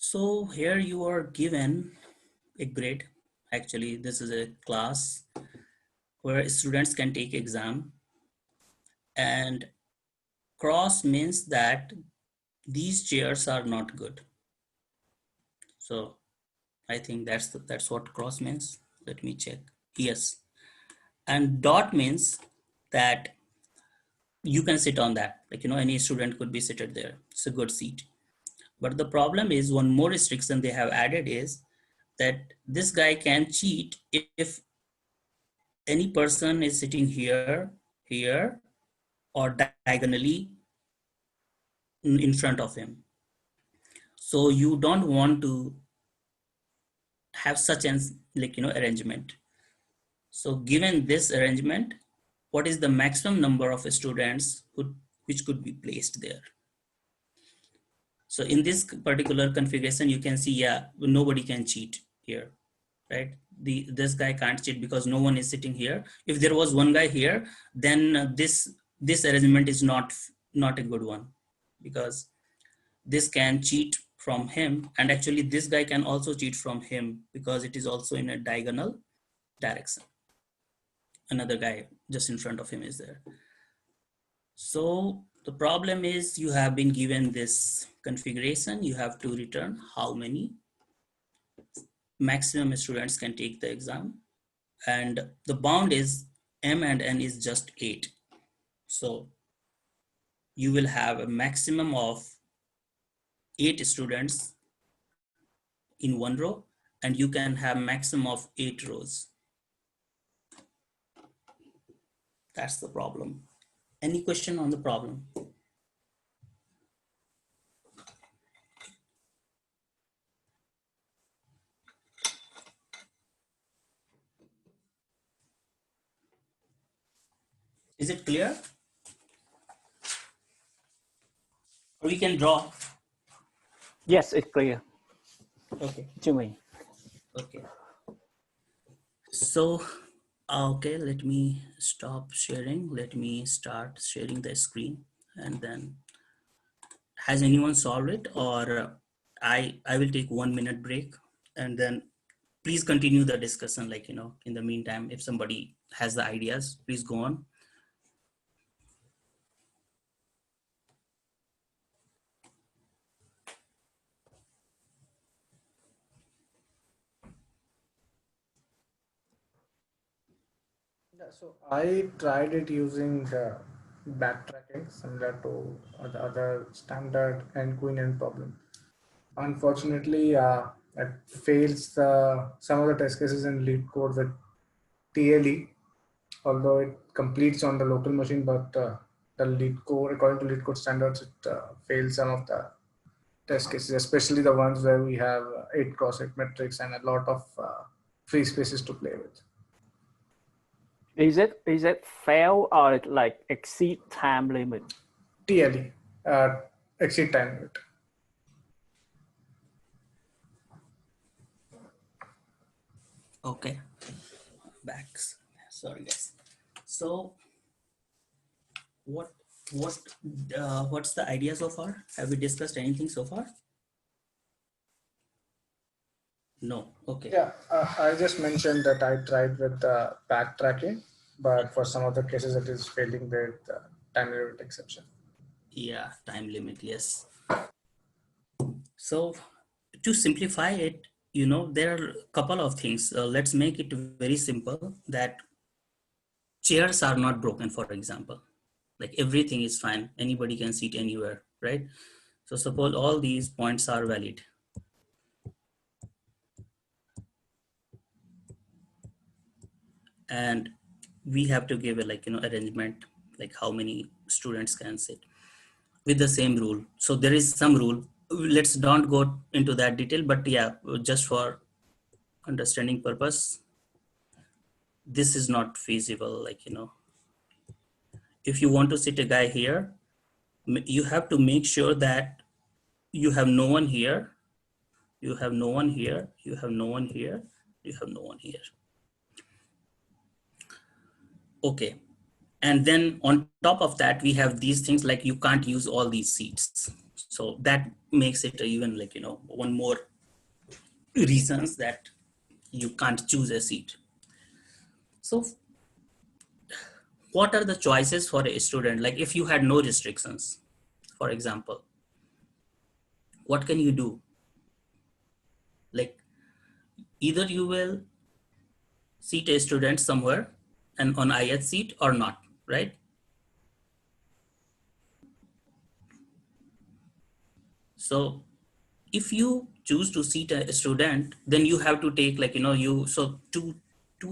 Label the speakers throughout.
Speaker 1: So here you are given a grade. Actually, this is a class where students can take exam, and cross means that these chairs are not good. So I think that's what cross means. Let me check. Yes. And dot means that you can sit on that. Like, any student could be seated there. It's a good seat. But the problem is, one more restriction they have added is that this guy can cheat if any person is sitting here, here, or diagonally in front of him. So you don't want to have such an arrangement. So given this arrangement, what is the maximum number of students which could be placed there? So in this particular configuration, you can see, yeah, nobody can cheat here, right? This guy can't cheat because no one is sitting here. If there was one guy here, then this arrangement is not a good one, because this can cheat from him, and actually this guy can also cheat from him because it is also in a diagonal direction. Another guy just in front of him is there. So the problem is, you have been given this configuration, you have to return how many maximum students can take the exam, and the bound is m and n is just 8. So you will have a maximum of 8 students in one row, and you can have maximum of 8 rows. That's the problem. Any question on the problem? Is it clear? Or we can draw.
Speaker 2: Yes, it's clear.
Speaker 1: Okay.
Speaker 2: Jimmy.
Speaker 1: Okay. So, okay, let me stop sharing. Let me start sharing the screen, and then has anyone solved it, or I will take 1 minute break, and then please continue the discussion. In the meantime, if somebody has the ideas, please go on.
Speaker 3: Yeah, so I tried it using backtracking similar to the other standard and queen and problem. Unfortunately, it fails some of the test cases in Leetcode with TLE, although it completes on the local machine, but the Leetcode, according to Leetcode standards, it fails some of the test cases, especially the ones where we have 8x8 metrics and a lot of free spaces to play with.
Speaker 2: Is it fail or like exceed time limit?
Speaker 3: TLE, exit time limit.
Speaker 1: Okay, back. Sorry, guys. So, what's the idea so far? Have we discussed anything so far? No. Okay.
Speaker 3: Yeah, I just mentioned that I tried with backtracking, but for some of the cases it is failing with time limit exception.
Speaker 1: Yeah, time limit. Yes. So to simplify it, there are a couple of things. Let's make it very simple, that chairs are not broken, for example. Like, everything is fine. Anybody can sit anywhere, right? So suppose all these points are valid. And we have to give a arrangement, like how many students can sit with the same rule. So there is some rule. Let's don't go into that detail, but yeah, just for understanding purpose, this is not feasible. If you want to sit a guy here, you have to make sure that you have no one here, you have no one here, you have no one here, you have no one here. Okay. And then on top of that, we have these things like you can't use all these seats. So that makes it even like, one more reasons that you can't choose a seat. So what are the choices for a student? Like if you had no restrictions, for example, what can you do? Like either you will seat a student somewhere and on IH seat or not, right? So if you choose to seat a student, then you have to take like, so two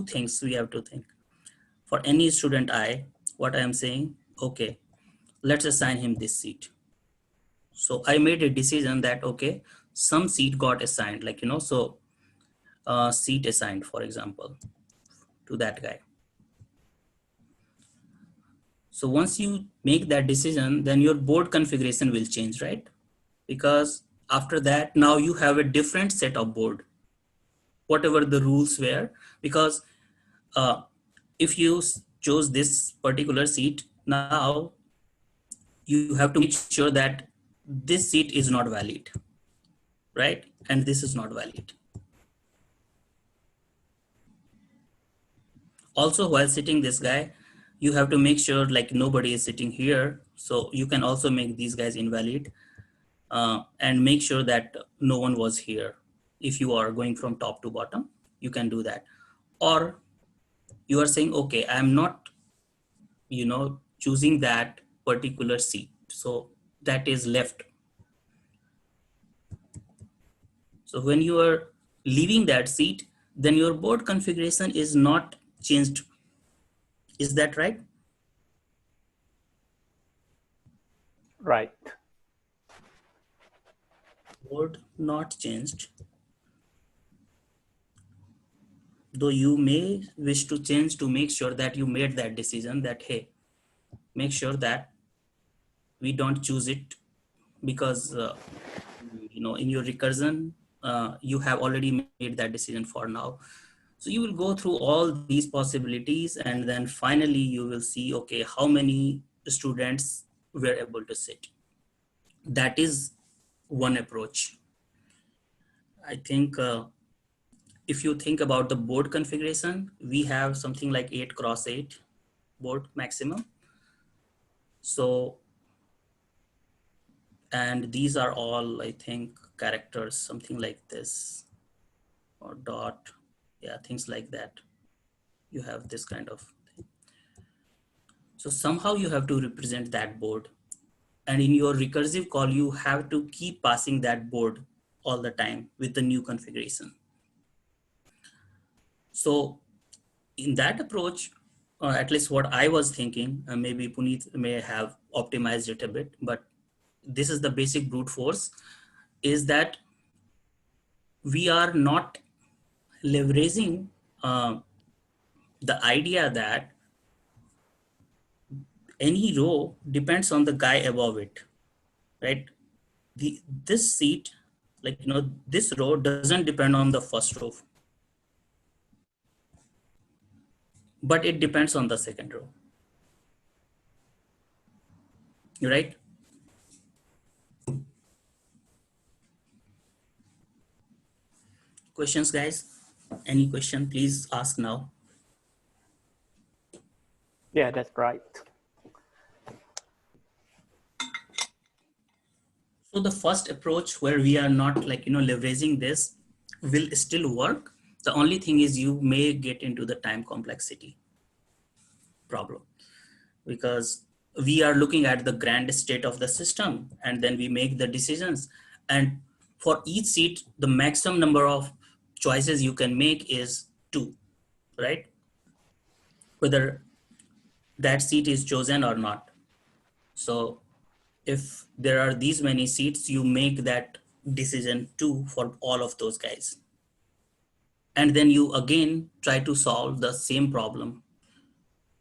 Speaker 1: things we have to think. For any student what I am saying, okay, let's assign him this seat. So I made a decision that, okay, some seat got assigned, like, so seat assigned, for example, to that guy. So once you make that decision, then your board configuration will change, right? Because after that, now you have a different set of board, whatever the rules were, because uh, if you chose this particular seat, now you have to make sure that this seat is not valid, right? And this is not valid. Also, while sitting this guy, you have to make sure like nobody is sitting here. So you can also make these guys invalid and make sure that no one was here. If you are going from top to bottom, you can do that. Or you are saying, okay, I'm not, choosing that particular seat. So that is left. So when you are leaving that seat, then your board configuration is not changed. Is that right?
Speaker 2: Right.
Speaker 1: Board not changed. Though you may wish to change to make sure that you made that decision that, hey, make sure that we don't choose it because, in your recursion, you have already made that decision for now. So you will go through all these possibilities and then finally you will see, okay, how many students were able to sit. That is one approach. I think if you think about the board configuration, we have something like 8x8 board maximum. So, and these are all, I think, characters, something like this, or dot, yeah, things like that. You have this kind of thing. So somehow you have to represent that board. And in your recursive call, you have to keep passing that board all the time with the new configuration. So in that approach, at least what I was thinking, maybe Puneet may have optimized it a bit, but this is the basic brute force, is that we are not leveraging the idea that any row depends on the guy above it, right? This seat, like, this row doesn't depend on the first row, but it depends on the second row, right? Questions, guys? Any question, please ask now.
Speaker 2: Yeah, that's right.
Speaker 1: So the first approach where we are not like, leveraging this will still work. The only thing is you may get into the time complexity problem because we are looking at the grand state of the system and then we make the decisions. And for each seat, the maximum number of choices you can make is 2, right? Whether that seat is chosen or not. So if there are these many seats, you make that decision 2 for all of those guys. And then you again try to solve the same problem.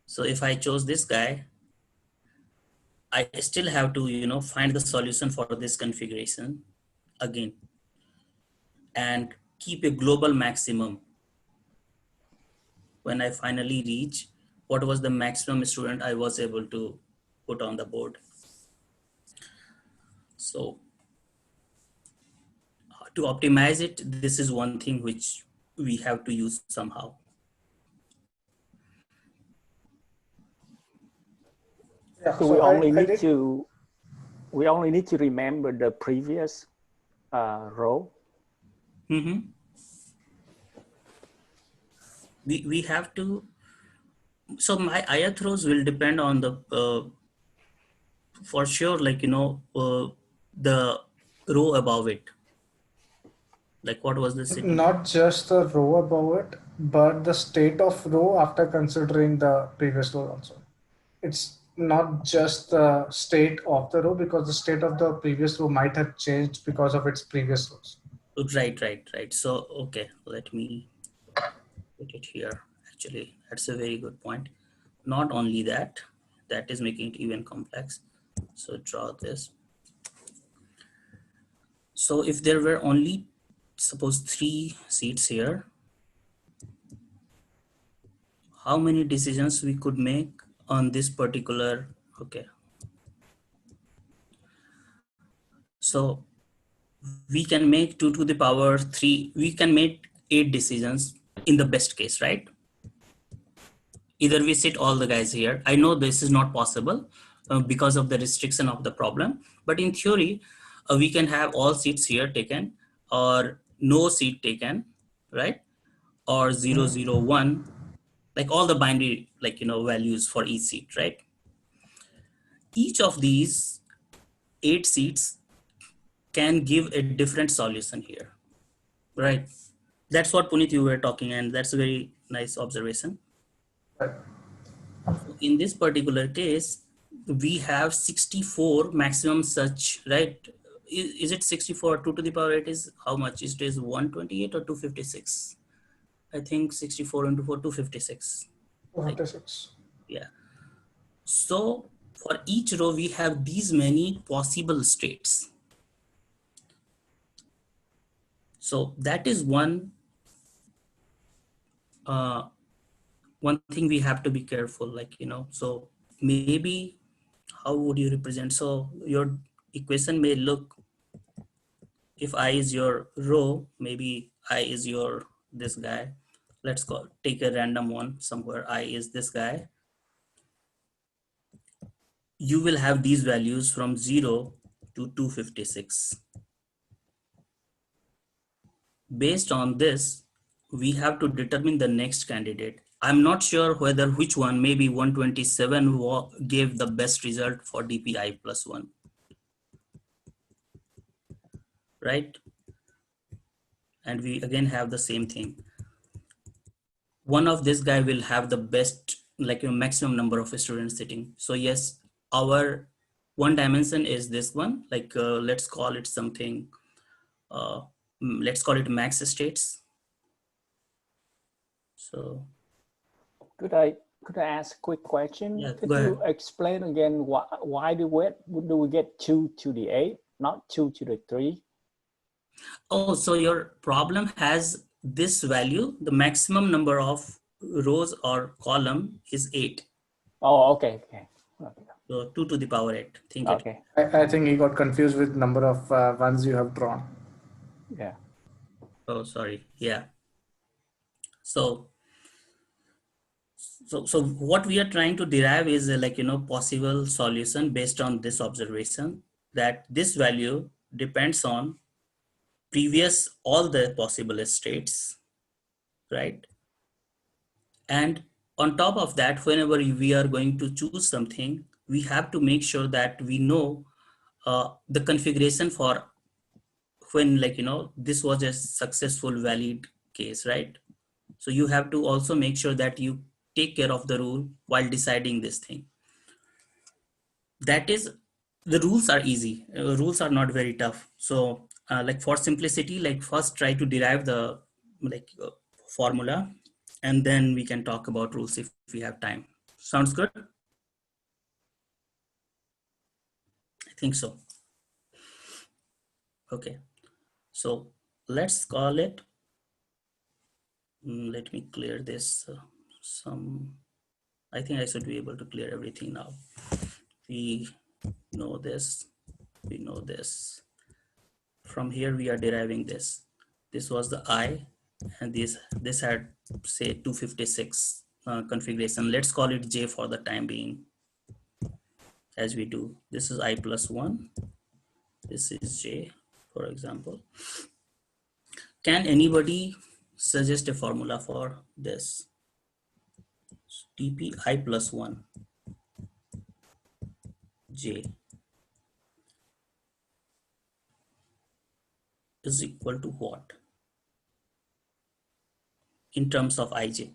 Speaker 1: So if I chose this guy, I still have to, find the solution for this configuration again and keep a global maximum when I finally reach what was the maximum student I was able to put on the board. So to optimize it, this is one thing which we have to use somehow.
Speaker 3: Yeah,
Speaker 2: So
Speaker 3: so I did.
Speaker 2: we only need to remember the previous row.
Speaker 1: Mm-hmm. We have to, so my ith rows will depend on the for sure, like the row above it, like what was the city.
Speaker 3: Not just the row above it, but the state of row after considering the previous row also. It's not just the state of the row because the state of the previous row might have changed because of its previous rows.
Speaker 1: Right. So okay, let me put it here. Actually, that's a very good point. Not only that, that is making it even complex. So draw this. So if there were only, suppose 3 seats here, how many decisions we could make on this particular, okay. So we can make 2 to the power 3, we can make 8 decisions in the best case, right? Either we sit all the guys here. I know this is not possible because of the restriction of the problem, but in theory, we can have all seats here taken or no seat taken, right? Or 0, 0, 1, like all the binary, like, values for each seat, right? Each of these 8 seats can give a different solution here, right? That's what Puneet you were talking, and that's a very nice observation.
Speaker 3: Right.
Speaker 1: So in this particular case, we have 64 maximum such, right? Is it 64? 2 to the power 8 is how much? It is 128 or 256? I think 64 into 4, 256. Like,
Speaker 3: 256.
Speaker 1: yeah. So for each row, we have these many possible states. So that is one thing we have to be careful, like, so maybe how would you represent? So your equation may look, if I is your row, maybe I is your this guy. Let's go take a random one somewhere. I is this guy. You will have these values from 0 to 256. Based on this, we have to determine the next candidate. I'm not sure whether which one, maybe 127 gave the best result for DPI plus 1, right? And we again have the same thing. One of this guy will have the best, like maximum number of students sitting. So yes, our one dimension is this one, like let's call it something, uh, let's call it max states. So
Speaker 2: Could I ask a quick question?
Speaker 1: yeah,
Speaker 2: Could
Speaker 1: go
Speaker 2: you
Speaker 1: ahead.
Speaker 2: explain again why do we get 2 to the 8, not 2 to the 3?
Speaker 1: Oh, so your problem has this value, the maximum number of rows or column is 8.
Speaker 2: Oh, okay.
Speaker 1: So 2 to the power 8, think it.
Speaker 2: Okay.
Speaker 3: I think he got confused with number of ones you have drawn.
Speaker 2: Yeah.
Speaker 1: Oh, sorry. Yeah. So so what we are trying to derive is a, like possible solution based on this observation, that this value depends on previous all the possible states, right? And on top of that, whenever we are going to choose something, we have to make sure that we know the configuration for when, like this was a successful valid case, right? So you have to also make sure that you take care of the rule while deciding this thing. That is, the rules are easy, rules are not very tough. So like for simplicity, like first try to derive the, like formula, and then we can talk about rules if we have time. Sounds good? I think so. Okay, so let's call it, let me clear this, some, I think I should be able to clear everything now. We know this, we know this. From here we are deriving this. This was the I, and this had say 256 configuration. Let's call it J for the time being. As we do, this is I plus 1, this is J, for example. Can anybody suggest a formula for this? TP I plus 1 J is equal to what in terms of ij?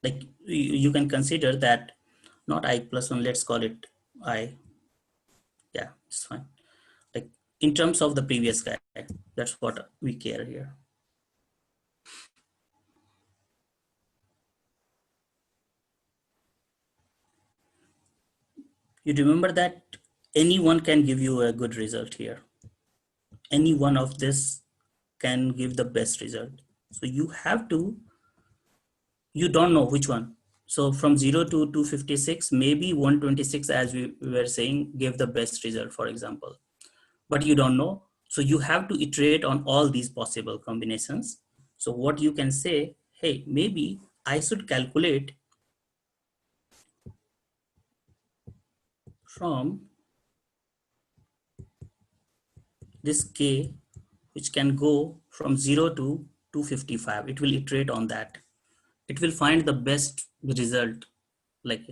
Speaker 1: Like you can consider that not I plus 1, let's call it I. Yeah, it's fine. Like in terms of the previous guy, that's what we care here. You remember that anyone can give you a good result here. Any one of this can give the best result. So you don't know which one. So from 0 to 256, maybe 126, as we were saying, gave the best result, for example. But you don't know. So you have to iterate on all these possible combinations. So what you can say, hey, maybe I should calculate from this K, which can go from 0 to 255. It will iterate on that. It will find the best result, like,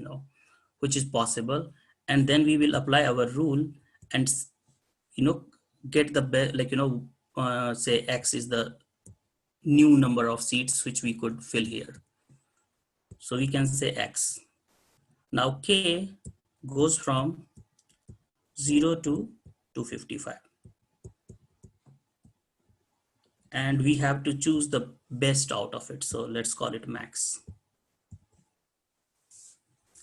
Speaker 1: which is possible. And then we will apply our rule and, get the best, like, say X is the new number of seats which we could fill here. So we can say X. Now K goes from 0 to 255. And we have to choose the best out of it. So let's call it max.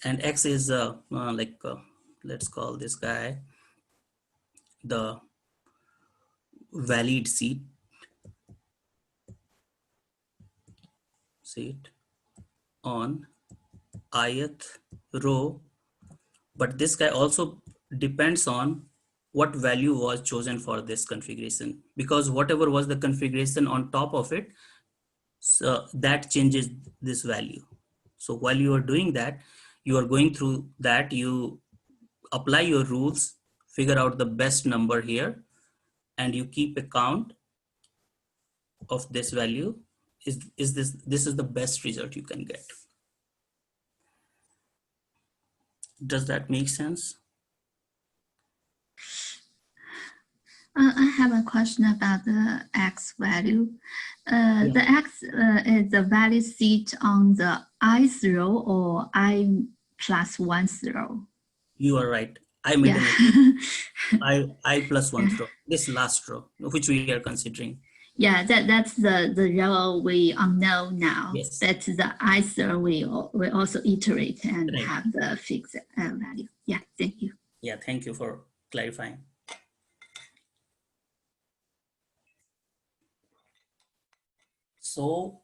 Speaker 1: And X is let's call this guy the valid seat on ith row. But this guy also depends on what value was chosen for this configuration, because whatever was the configuration on top of it, so that changes this value. So while you are doing that, you are going through that, you apply your rules, figure out the best number here, and you keep a count of this value. This is the best result you can get. Does that make sense?
Speaker 4: I have a question about the X value. The X is the valid seat on the ith row or I plus 1th row?
Speaker 1: You are right. I made I plus 1th row, this last row, which we are considering.
Speaker 4: Yeah, that's the row we know now.
Speaker 1: Yes.
Speaker 4: That's the ith row we also iterate and have the fixed value. Yeah, thank you.
Speaker 1: Yeah, thank you for clarifying. So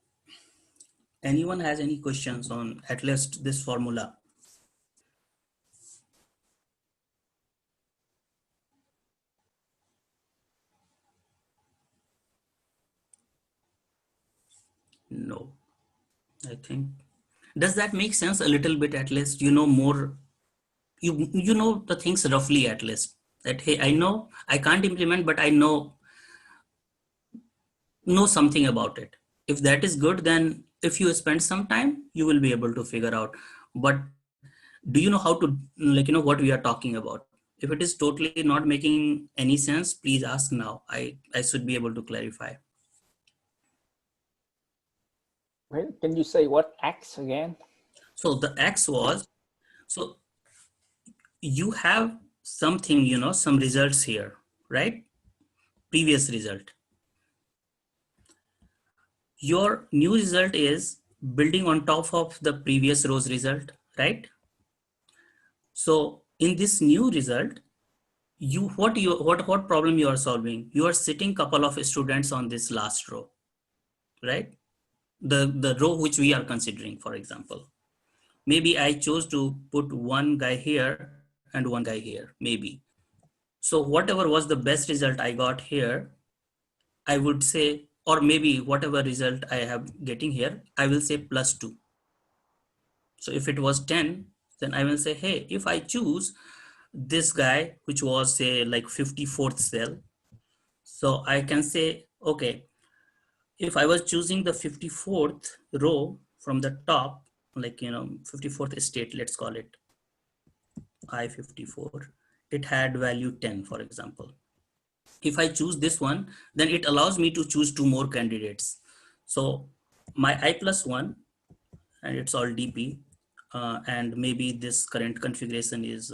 Speaker 1: anyone has any questions on at least this formula? No, I think. Does that make sense a little bit? At least you know more, you know the things roughly, at least that, hey, I know I can't implement, but I know something about it. If that is good, then if you spend some time, you will be able to figure out. But do you know how to, what we are talking about? If it is totally not making any sense, please ask now. I should be able to clarify.
Speaker 2: Wait, can you say what X again?
Speaker 1: So the X was, so you have something, some results here, right? Previous result. Your new result is building on top of the previous row's result, right? So in this new result, what problem you are solving? You are sitting couple of students on this last row, right? The row which we are considering, for example. Maybe I chose to put one guy here and one guy here, maybe. So whatever was the best result I got here, I would say, or maybe whatever result I have getting here, I will say +2. So if it was 10, then I will say, hey, if I choose this guy, which was say like 54th cell, so I can say, okay, if I was choosing the 54th row from the top, like, 54th state, let's call it I54, it had value 10, for example. If I choose this one, then it allows me to choose 2 more candidates. So my I+1, and it's all DP, and maybe this current configuration is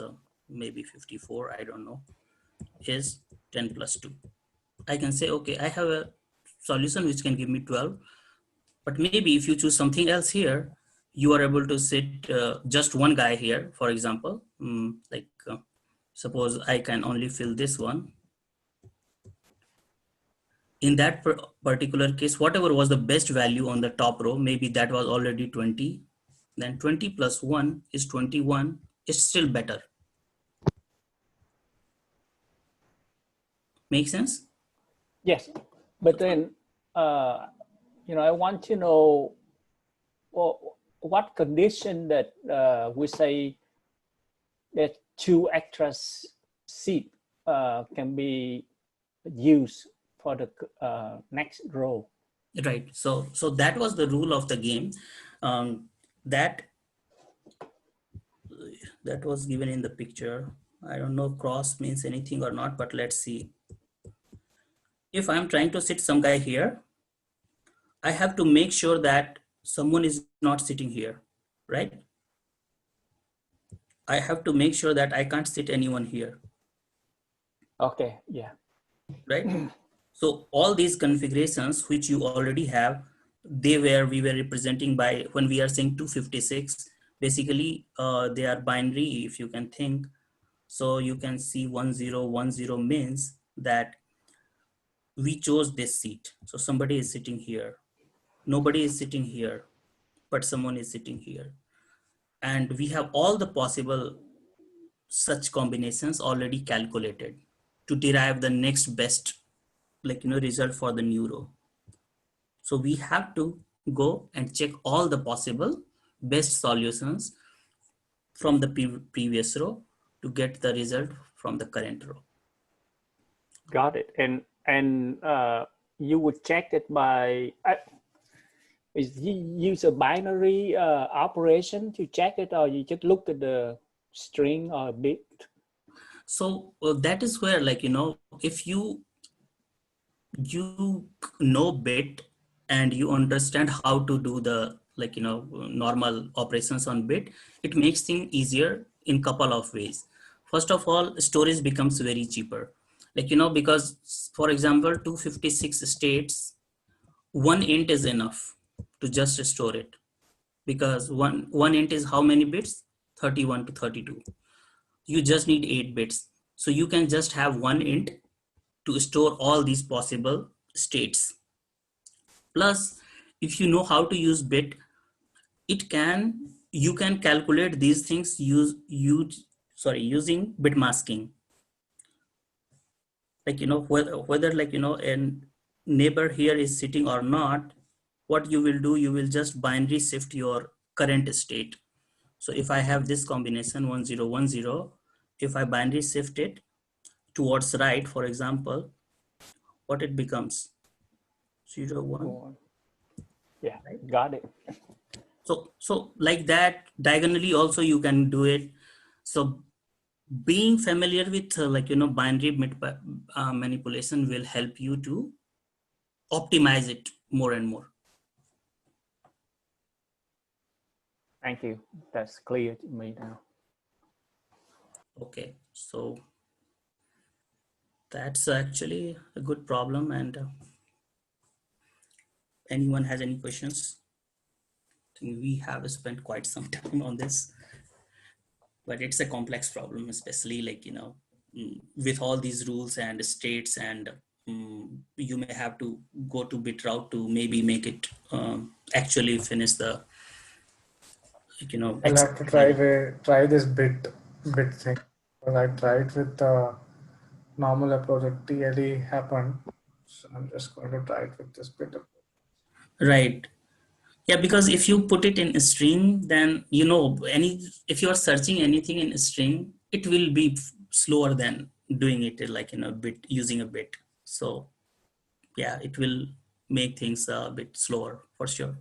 Speaker 1: maybe 54, I don't know, is 10 + 2. I can say, okay, I have a solution which can give me 12, but maybe if you choose something else here, you are able to sit just one guy here, for example, suppose I can only fill this one. In that particular case, whatever was the best value on the top row, maybe that was already 20, then 20 + 1 is 21, is still better. Make sense?
Speaker 2: Yes, but then I want to know what condition that we say that 2 extra seat can be used for the next row.
Speaker 1: Right. So that was the rule of the game. That was given in the picture. I don't know if cross means anything or not, but let's see. If I'm trying to sit some guy here, I have to make sure that someone is not sitting here, right? I have to make sure that I can't sit anyone here.
Speaker 2: Okay, yeah.
Speaker 1: Right? So all these configurations which you already have, we were representing by, when we are saying 256, basically they are binary, if you can think. So you can see 1010 means that we chose this seat. So somebody is sitting here. Nobody is sitting here, but someone is sitting here. And we have all the possible such combinations already calculated to derive the next best, result for the new row. So we have to go and check all the possible best solutions from the previous row to get the result from the current row.
Speaker 2: Got it. And you would check it by use a binary operation to check it, or you just look at the string or bit?
Speaker 1: So that is where, if you know bit and you understand how to do the normal operations on bit, it makes things easier in couple of ways. First of all, storage becomes very cheaper, because for example 256 states, one int is enough to just store it, because one int is how many bits? 31 to 32. You just need 8 bits, so you can just have one int to store all these possible states. Plus, if you know how to use bit, you can calculate these things using bit masking. Whether a neighbor here is sitting or not, what you will do, you will just binary shift your current state. So if I have this combination 1010, if I binary shift it towards right, for example, what it becomes? 01.
Speaker 2: Yeah, got it.
Speaker 1: So like that, diagonally also you can do it. So being familiar with binary manipulation will help you to optimize it more and more.
Speaker 2: Thank you. That's clear to me now.
Speaker 1: Okay, so that's actually a good problem. And anyone has any questions? I think we have spent quite some time on this, but it's a complex problem, especially with all these rules and states, and you may have to go to bit route to maybe make it actually finish the
Speaker 3: I'll have to try this bit thing, because I tried with normal approach at TLE happened. So I'm just going to try it with this bit of.
Speaker 1: Right. Yeah, because if you put it in a string, then if you are searching anything in a string, it will be slower than doing it like in a bit using a bit. So yeah, it will make things a bit slower for sure.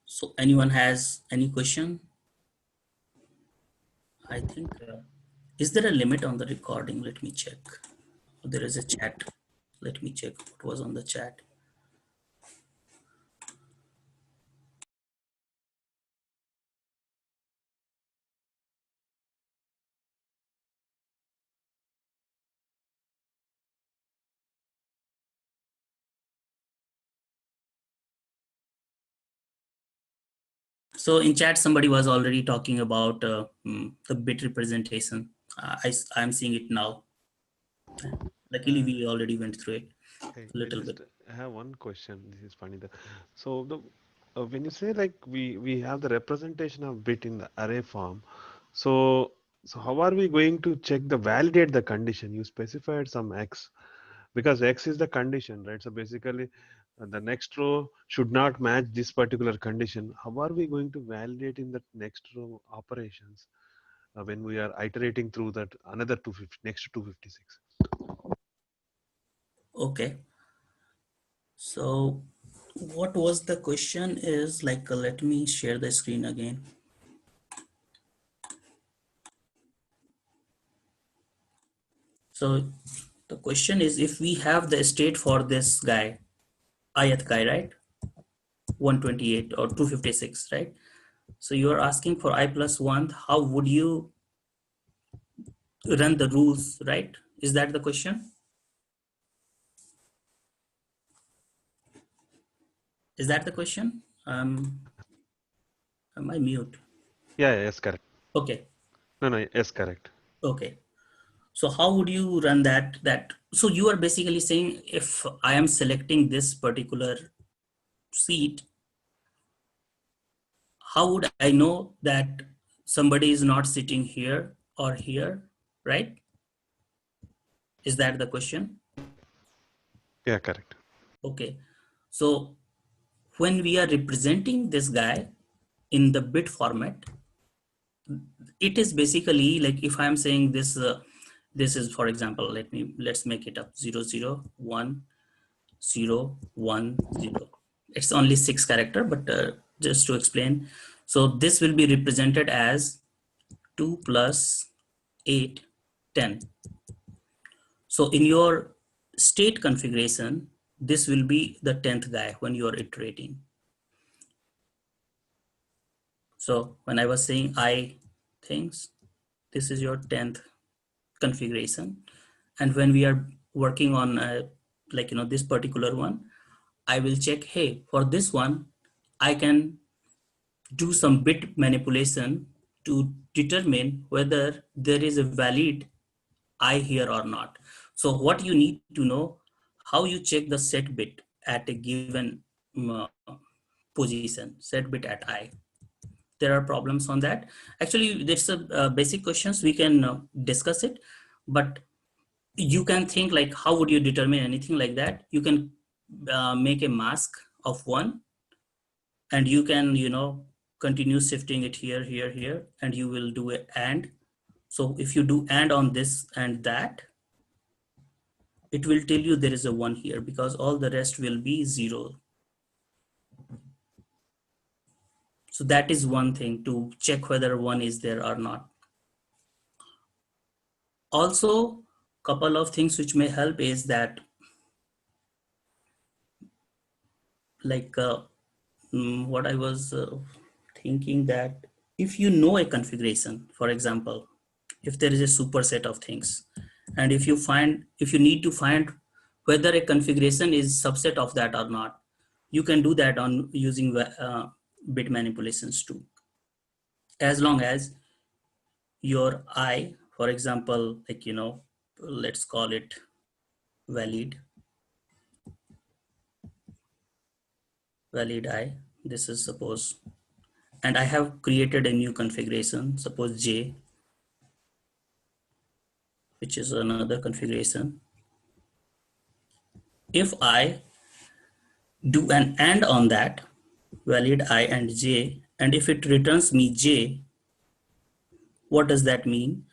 Speaker 1: So anyone has any question? I think, is there a limit on the recording? Let me check. There is a chat. Let me check what was on the chat. So in chat, somebody was already talking about the bit representation. I'm seeing it now. Luckily, we already went through it
Speaker 5: Hey,
Speaker 1: a
Speaker 5: I
Speaker 1: little bit.
Speaker 5: just have one question. This is funny. So the when you say like we have the representation of bit in the array form, so how are we going to check the validate the condition? You specified some x because x is the condition, right? So basically, the next row should not match this particular condition. How are we going to validate in that next row operations when we are iterating through that another 250 next to 256?
Speaker 1: Okay. So what was the question is like, let me share the screen again. So the question is, if we have the state for this guy, ith guy, right? 128 or 256, right? So you are asking for I plus 1, how would you run the rules, right? Is that the question? Is that the question? Am I mute?
Speaker 5: Yeah, yes, correct.
Speaker 1: Okay,
Speaker 5: No, no, yes, correct.
Speaker 1: okay. So how would you run that? So you are basically saying if I am selecting this particular seat, how would I know that somebody is not sitting here or here, right? Is that the question?
Speaker 5: Yeah, correct.
Speaker 1: Okay. So when we are representing this guy in the bit format, it is basically like if I'm saying this, this is, for example, let's make it up 0010010. It's only 6 character, but just to explain, so this will be represented as 2 plus 8, 10. So in your state configuration, this will be the 10th guy when you are iterating. So when I was saying I things, this is your 10th configuration. And when we are working on this particular one, I will check, hey, for this one, I can do some bit manipulation to determine whether there is a valid I here or not. So what you need to know, how you check the set bit at a given position, set bit at I. There are problems on that. Actually, there's a basic questions we can discuss it, but you can think like, how would you determine anything like that? You can make a mask of 1, and you can continue shifting it here, here, here, and you will do a and. So if you do and on this and that, it will tell you there is a 1 here because all the rest will be 0. So that is one thing to check whether 1 is there or not. Also, couple of things which may help is that like what I was thinking, that if you know a configuration, for example, if there is a superset of things, and if you need to find whether a configuration is subset of that or not, you can do that on using bit manipulations too. As long as your I, for example, like let's call it valid I, this is suppose and I have created a new configuration, suppose J, which is another configuration. If I do an AND on that, valid I and J, and if it returns me J, what does that mean?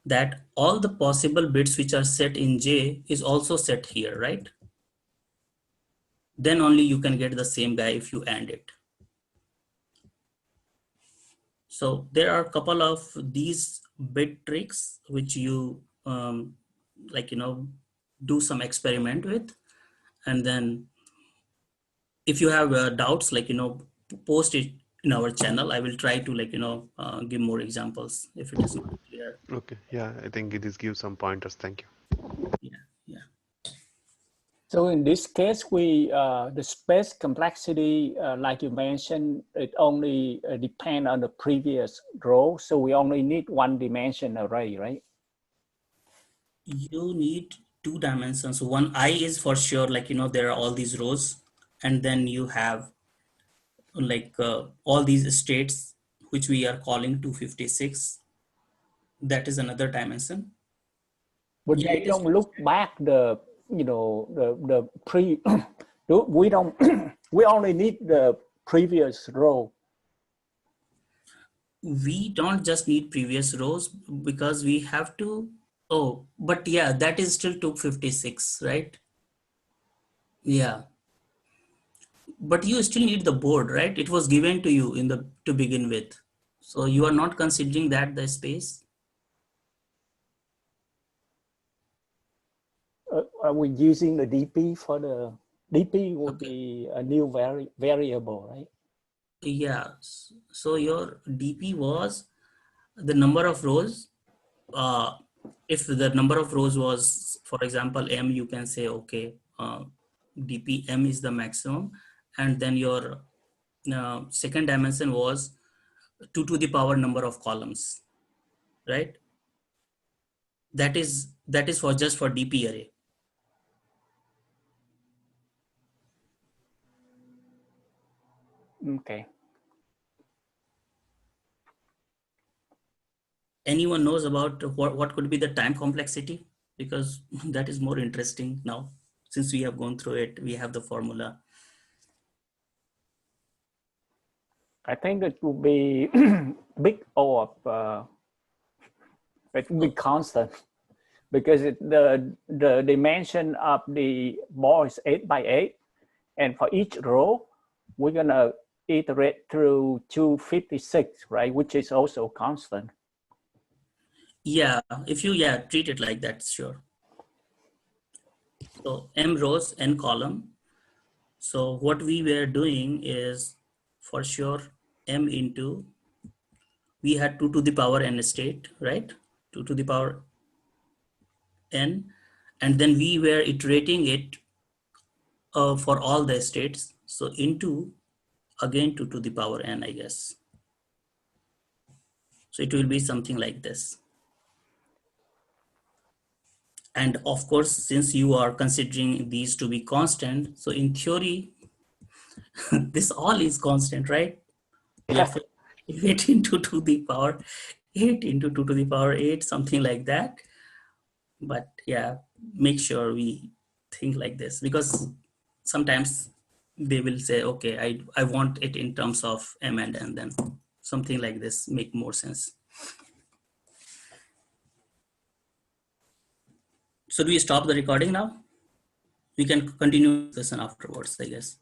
Speaker 1: That all the possible bits which are set in J is also set here, right? Then only you can get the same guy if you AND it. So there are a couple of these bit tricks which you do some experiment with, and then if you have doubts, post it in our channel. I will try to give more examples if it is not clear.
Speaker 5: Okay, yeah, I think it is give some pointers. Thank you.
Speaker 1: Yeah.
Speaker 2: So in this case, the space complexity, like you mentioned, it only depend on the previous row. So we only need one dimension array, right?
Speaker 1: You need 2 dimensions. One I is for sure, there are all these rows, and then you have all these states which we are calling 256. That is another dimension.
Speaker 2: But
Speaker 1: Yeah,
Speaker 2: we
Speaker 1: it is.
Speaker 2: don't look back the pre. We don't. We only need the previous row.
Speaker 1: We don't just need previous rows because we have to. Oh, but yeah, that is still 256, right? Yeah. But you still need the board, right? It was given to you to begin with. So you are not considering that the space.
Speaker 2: Are we using the DP for the DP would be a new variable, right?
Speaker 1: Yeah. So your DP was the number of rows. If the number of rows was, for example, M, you can say, okay, DP M is the maximum. And then your second dimension was 2 to the power number of columns, right? That is for just for DP array.
Speaker 2: Okay.
Speaker 1: Anyone knows about what could be the time complexity? Because that is more interesting now. Since we have gone through it, we have the formula.
Speaker 2: I think it will be big O of it will be constant because the dimension of the ball is 8 by 8, and for each row we're gonna iterate through 256, right? Which is also constant.
Speaker 1: Yeah, if you treat it like that, sure. So M rows, N column. So what we were doing is for sure M into, we had 2 to the power N state, right? 2 to the power N, and then we were iterating it for all the states. So into again 2 to the power N, I guess. So it will be something like this. And of course, since you are considering these to be constant, so in theory, this all is constant, right?
Speaker 2: Yeah.
Speaker 1: 8 into 2 to the power 8 into 2 to the power 8, something like that. But yeah, make sure we think like this, because sometimes they will say, okay, I want it in terms of M and N, then something like this make more sense. So do we stop the recording now? We can continue this afterwards, I guess.